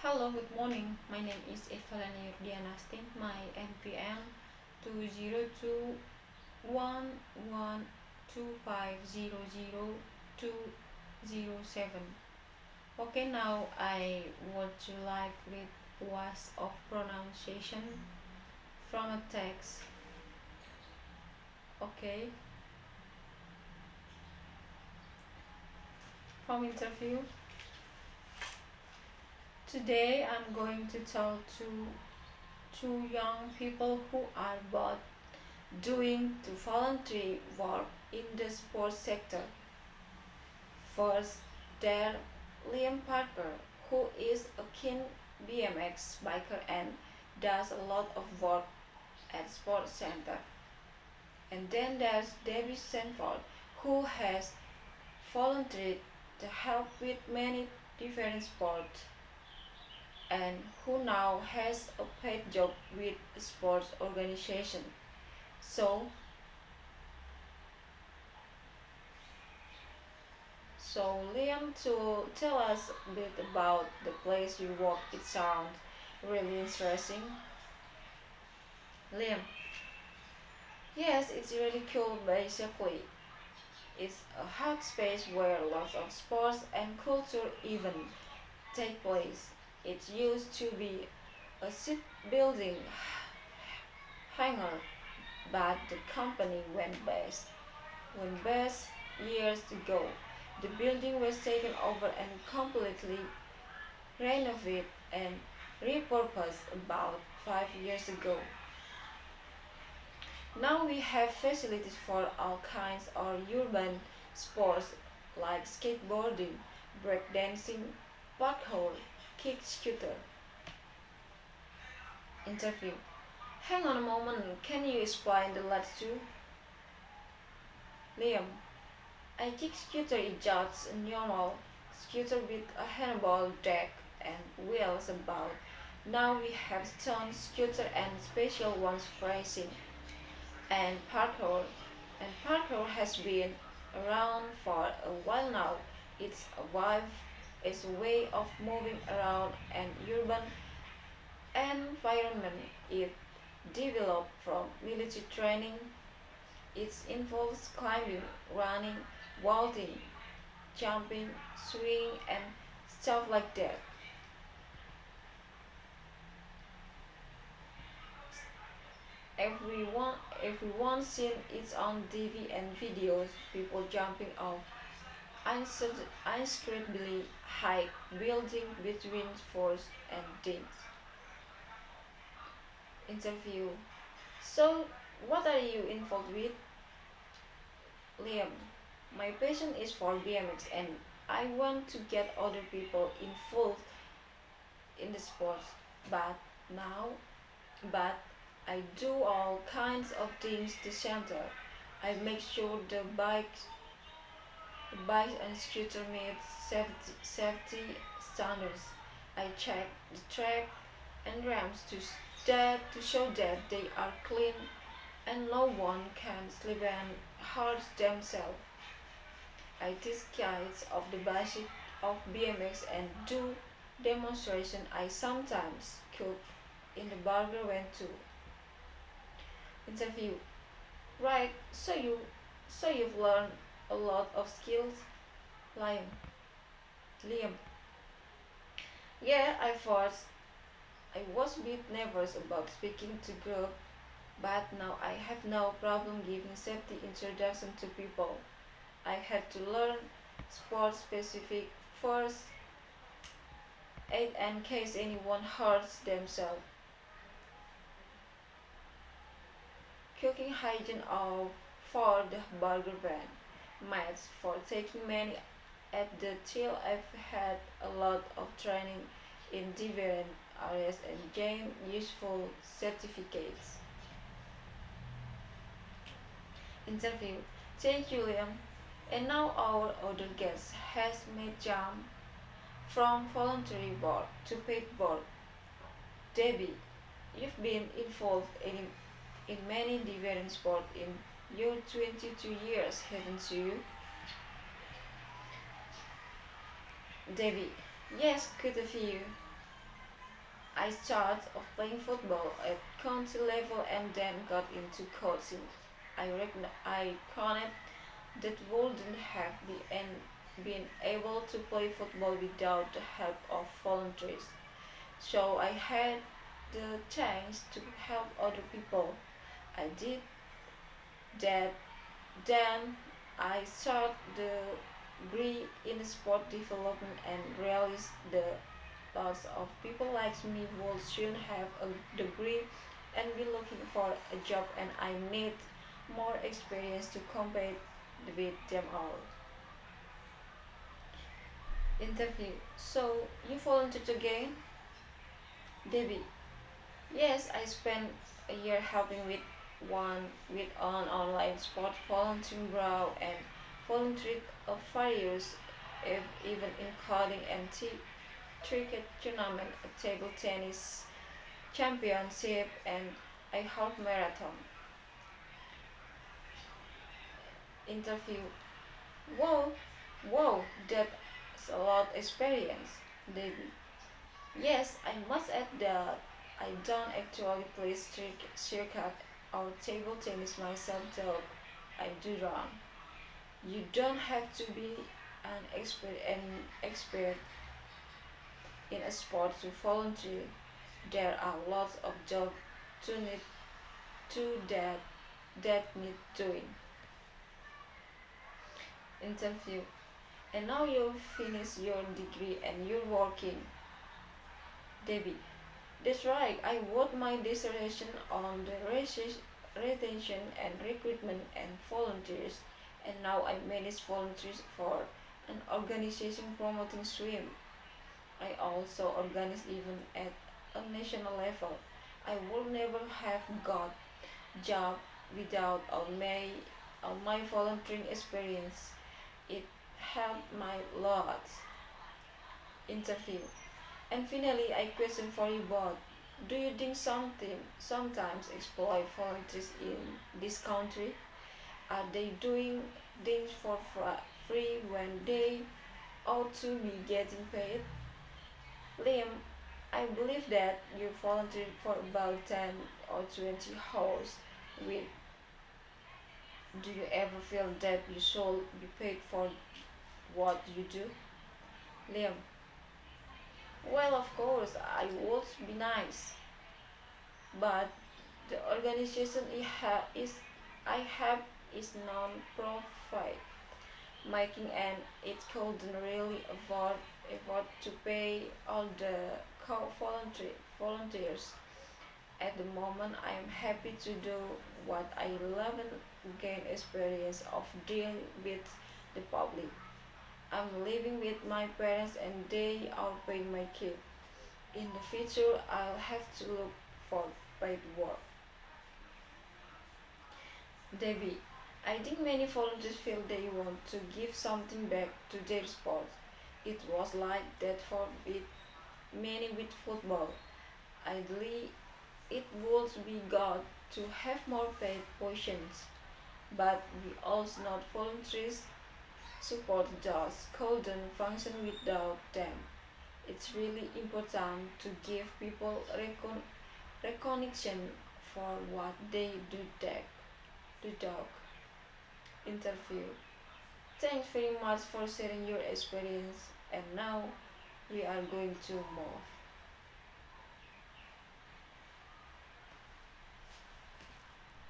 Hello, good morning. My name is YURDIA. My NPM 202112500207. Okay, now I would like read words of pronunciation from a text. Okay, from interview. Today I'm going to talk to two young people who are both doing the voluntary work in the sports sector. First, there Liam Parker, who is a keen BMX biker and does a lot of work at Sports Center. And then there's Debbie Sanford, who has volunteered to help with many different sports and who now has a paid job with a sports organization. So, so Liam, to tell us a bit about the place you work, it sounds really interesting. Liam, yes, it's really cool. Basically, it's a hug space where lots of sports and culture events take place. It used to be a shipbuilding hangar, but the company went bust years ago. The building was taken over and completely renovated and repurposed about 5 years ago. Now we have facilities for all kinds of urban sports like skateboarding, breakdancing, parkour, kick scooter. Interview. Hang on a moment, can you explain the last two? Liam. A kick scooter is just a normal scooter with a handlebar deck and wheels about. Now we have stone scooter and special ones for racing. And parkour has been around for a while now. It's a way of moving around an urban environment. It developed from military training. It involves climbing, running, vaulting, jumping, swinging, and stuff like that. Everyone's seen it on TV and videos. People jumping off unscrapably high building between force and things. Interview. So, what are you involved with? Liam. My passion is for BMX and I want to get other people involved in the sports. But now, but I do all kinds of things to center. I make sure the bikes and scooter meet safety standards. I check the track and ramps to show that they are clean and no one can slip and hurt themselves. I teach kids of the basics of BMX and do demonstration. I sometimes cook in the burger when too. Interview. Right, so you've learned a lot of skills, Liam. Liam. Yeah, I was a bit nervous about speaking to group, but now I have no problem giving safety introduction to people. I had to learn sport specific first aid in case anyone hurts themselves. Cooking hygiene of for the burger van. Maths for taking many at the till I've had a lot of training in different areas and gained useful certificates. Interview. Thank you, Liam. And now our other guest has made jump from voluntary work to paid work. Debbie, you've been involved in many different sports in your 22 years, haven't you? Debbie, yes, good of you. I started of playing football at county level and then got into coaching. I connect that wouldn't have been able to play football without the help of volunteers. So I had the chance to help other people. I did that. Then I started the degree in sport development and realized the lots of people like me will soon have a degree and be looking for a job, and I need more experience to compete with them all. Interview. So you volunteered again, Debbie? Yes, I spent a year helping with an online sport volunteering grow and volunteered of various even in coding and cricket tournament, a table tennis championship, and a half marathon. Interview. Whoa, whoa, that's a lot experience, David. Yes, I must add that I don't actually play circuit or table tennis myself, though I do run. You don't have to be an expert in a sport to volunteer. There are lots of jobs to need to that need doing. Interview. And now you've finished your degree and you're working, Debbie. That's right. I worked my dissertation on the retention and recruitment and volunteers, and now I manage volunteers for an organization promoting swim. I also organize events at a national level. I would never have got job without all my volunteering experience. It helped my lot. Interview. And finally, I question for you both. Do you think something sometimes exploit volunteers in this country? Are they doing things for free when they ought to be getting paid? Liam, I believe that you volunteered for about 10 or 20 hours. With, do you ever feel that you should be paid for what you do? Liam, well, of course, I would be nice, but the organization I have is non-profit making, and it couldn't really afford to pay all the volunteers. At the moment, I am happy to do what I love and gain experience of dealing with the public. I'm living with my parents and they are paying my kid. In the future, I'll have to look for paid work. Debbie, I think many volunteers feel they want to give something back to their sport. It was like that for many with football. Ideally, it would be good to have more paid positions, but we also not volunteers support just couldn't function without them. It's really important to give people recognition for what they do dog. Interview. Thanks very much for sharing your experience, and now we are going to move.